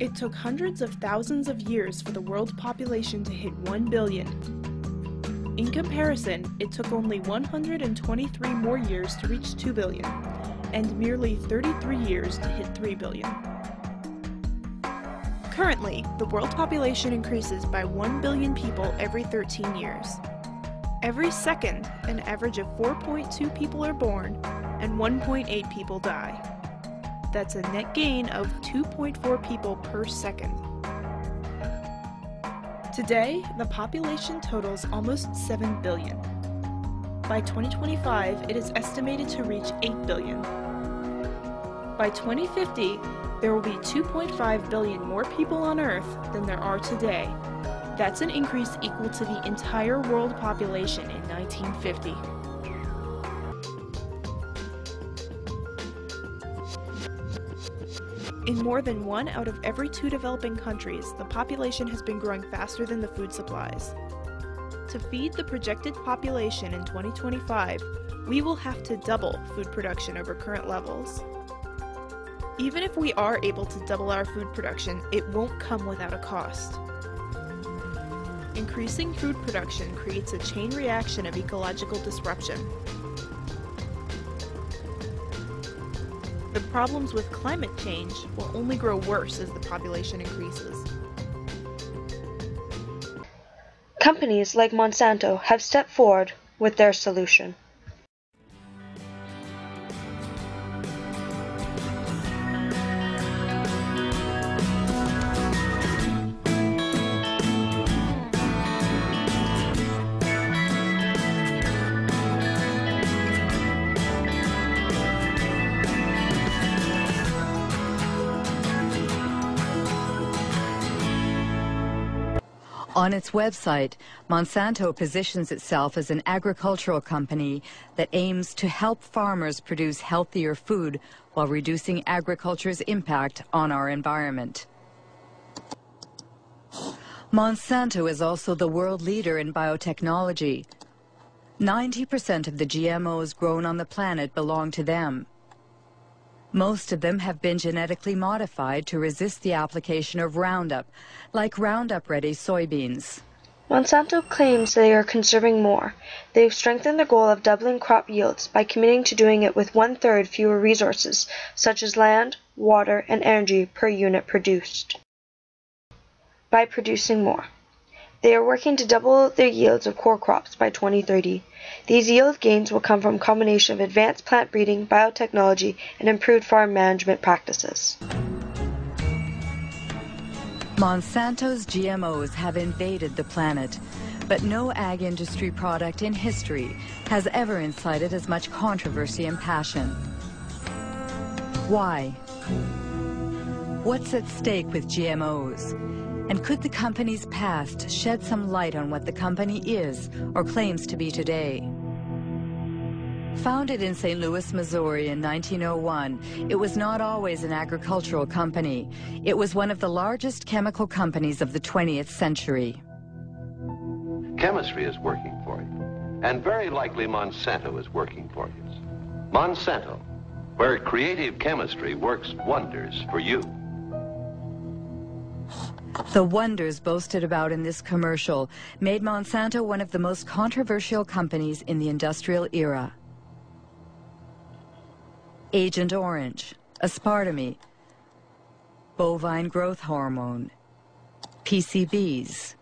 It took hundreds of thousands of years for the world population to hit 1 billion. In comparison, it took only 123 more years to reach 2 billion, and merely 33 years to hit 3 billion. Currently, the world population increases by 1 billion people every 13 years. Every second, an average of 4.2 people are born, and 1.8 people die. That's a net gain of 2.4 people per second. Today, the population totals almost 7 billion. By 2025, it is estimated to reach 8 billion. By 2050, there will be 2.5 billion more people on Earth than there are today. That's an increase equal to the entire world population in 1950. In more than 1 out of every 2 developing countries, the population has been growing faster than the food supplies. To feed the projected population in 2025, we will have to double food production over current levels. Even if we are able to double our food production, it won't come without a cost. Increasing food production creates a chain reaction of ecological disruption. The problems with climate change will only grow worse as the population increases. Companies like Monsanto have stepped forward with their solution. On its website, Monsanto positions itself as an agricultural company that aims to help farmers produce healthier food while reducing agriculture's impact on our environment. Monsanto is also the world leader in biotechnology. 90% of the GMOs grown on the planet belong to them. Most of them have been genetically modified to resist the application of Roundup, like Roundup-ready soybeans. Monsanto claims they are conserving more. They've strengthened their goal of doubling crop yields by committing to doing it with 1/3 fewer resources, such as land, water, and energy per unit produced. By producing more, they are working to double their yields of core crops by 2030. These yield gains will come from a combination of advanced plant breeding, biotechnology, and improved farm management practices. Monsanto's GMOs have invaded the planet, but no ag industry product in history has ever incited as much controversy and passion. Why? What's at stake with GMOs? And could the company's past shed some light on what the company is or claims to be today? Founded in St. Louis, Missouri in 1901, it was not always an agricultural company. It was one of the largest chemical companies of the 20th century. Chemistry is working for you, and very likely Monsanto is working for you. Monsanto, where creative chemistry works wonders for you. The wonders boasted about in this commercial made Monsanto one of the most controversial companies in the industrial era. Agent Orange, aspartame, bovine growth hormone, PCBs.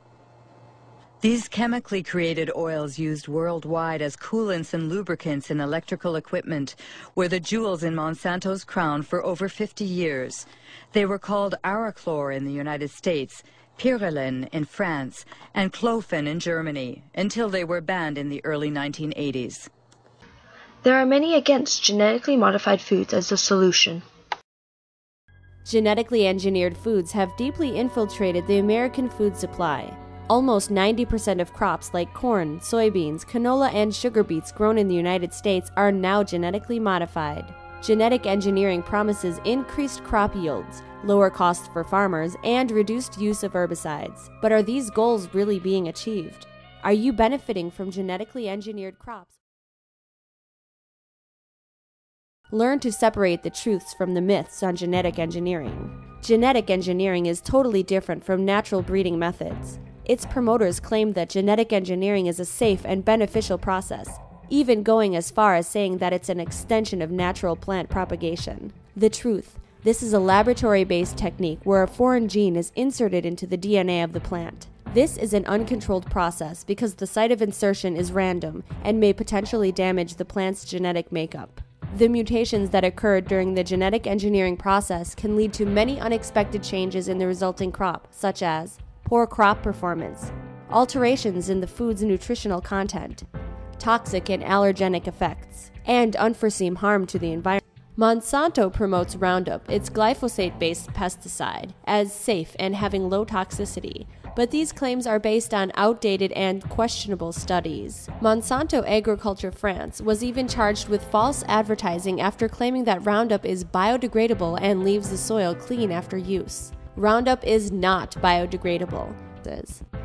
These chemically created oils used worldwide as coolants and lubricants in electrical equipment were the jewels in Monsanto's crown for over 50 years. They were called Arachlor in the United States, Pyrrolin in France, and Clofen in Germany, until they were banned in the early 1980s. There are many against genetically modified foods as a solution. Genetically engineered foods have deeply infiltrated the American food supply. Almost 90% of crops like corn, soybeans, canola, and sugar beets grown in the United States are now genetically modified. Genetic engineering promises increased crop yields, lower costs for farmers, and reduced use of herbicides. But are these goals really being achieved? Are you benefiting from genetically engineered crops? Learn to separate the truths from the myths on genetic engineering. Genetic engineering is totally different from natural breeding methods. Its promoters claim that genetic engineering is a safe and beneficial process, even going as far as saying that it's an extension of natural plant propagation. The truth: this is a laboratory-based technique where a foreign gene is inserted into the DNA of the plant. This is an uncontrolled process because the site of insertion is random and may potentially damage the plant's genetic makeup. The mutations that occurred during the genetic engineering process can lead to many unexpected changes in the resulting crop, such as poor crop performance, alterations in the food's nutritional content, toxic and allergenic effects, and unforeseen harm to the environment. Monsanto promotes Roundup, its glyphosate-based pesticide, as safe and having low toxicity, but these claims are based on outdated and questionable studies. Monsanto Agriculture France was even charged with false advertising after claiming that Roundup is biodegradable and leaves the soil clean after use. Roundup is not biodegradable.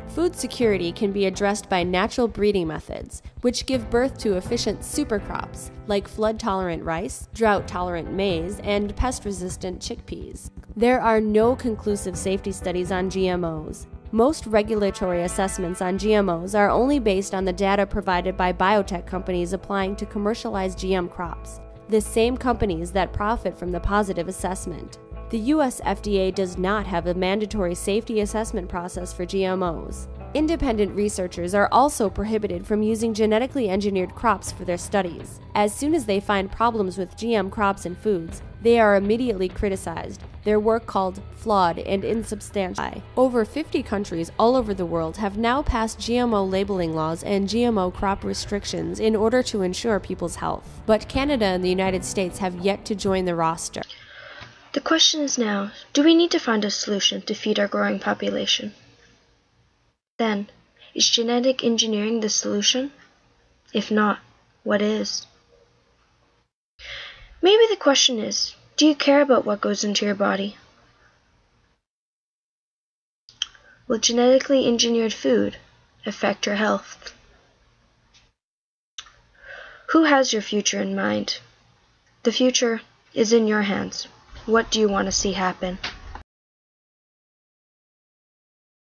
Food security can be addressed by natural breeding methods, which give birth to efficient supercrops like flood-tolerant rice, drought-tolerant maize, and pest-resistant chickpeas. There are no conclusive safety studies on GMOs. Most regulatory assessments on GMOs are only based on the data provided by biotech companies applying to commercialize GM crops, the same companies that profit from the positive assessment. The US FDA does not have a mandatory safety assessment process for GMOs. Independent researchers are also prohibited from using genetically engineered crops for their studies. As soon as they find problems with GM crops and foods, they are immediately criticized, their work called flawed and insubstantial. Over 50 countries all over the world have now passed GMO labeling laws and GMO crop restrictions in order to ensure people's health. But Canada and the United States have yet to join the roster. The question is now, do we need to find a solution to feed our growing population? Then, is genetic engineering the solution? If not, what is? Maybe the question is, do you care about what goes into your body? Will genetically engineered food affect your health? Who has your future in mind? The future is in your hands. What do you want to see happen?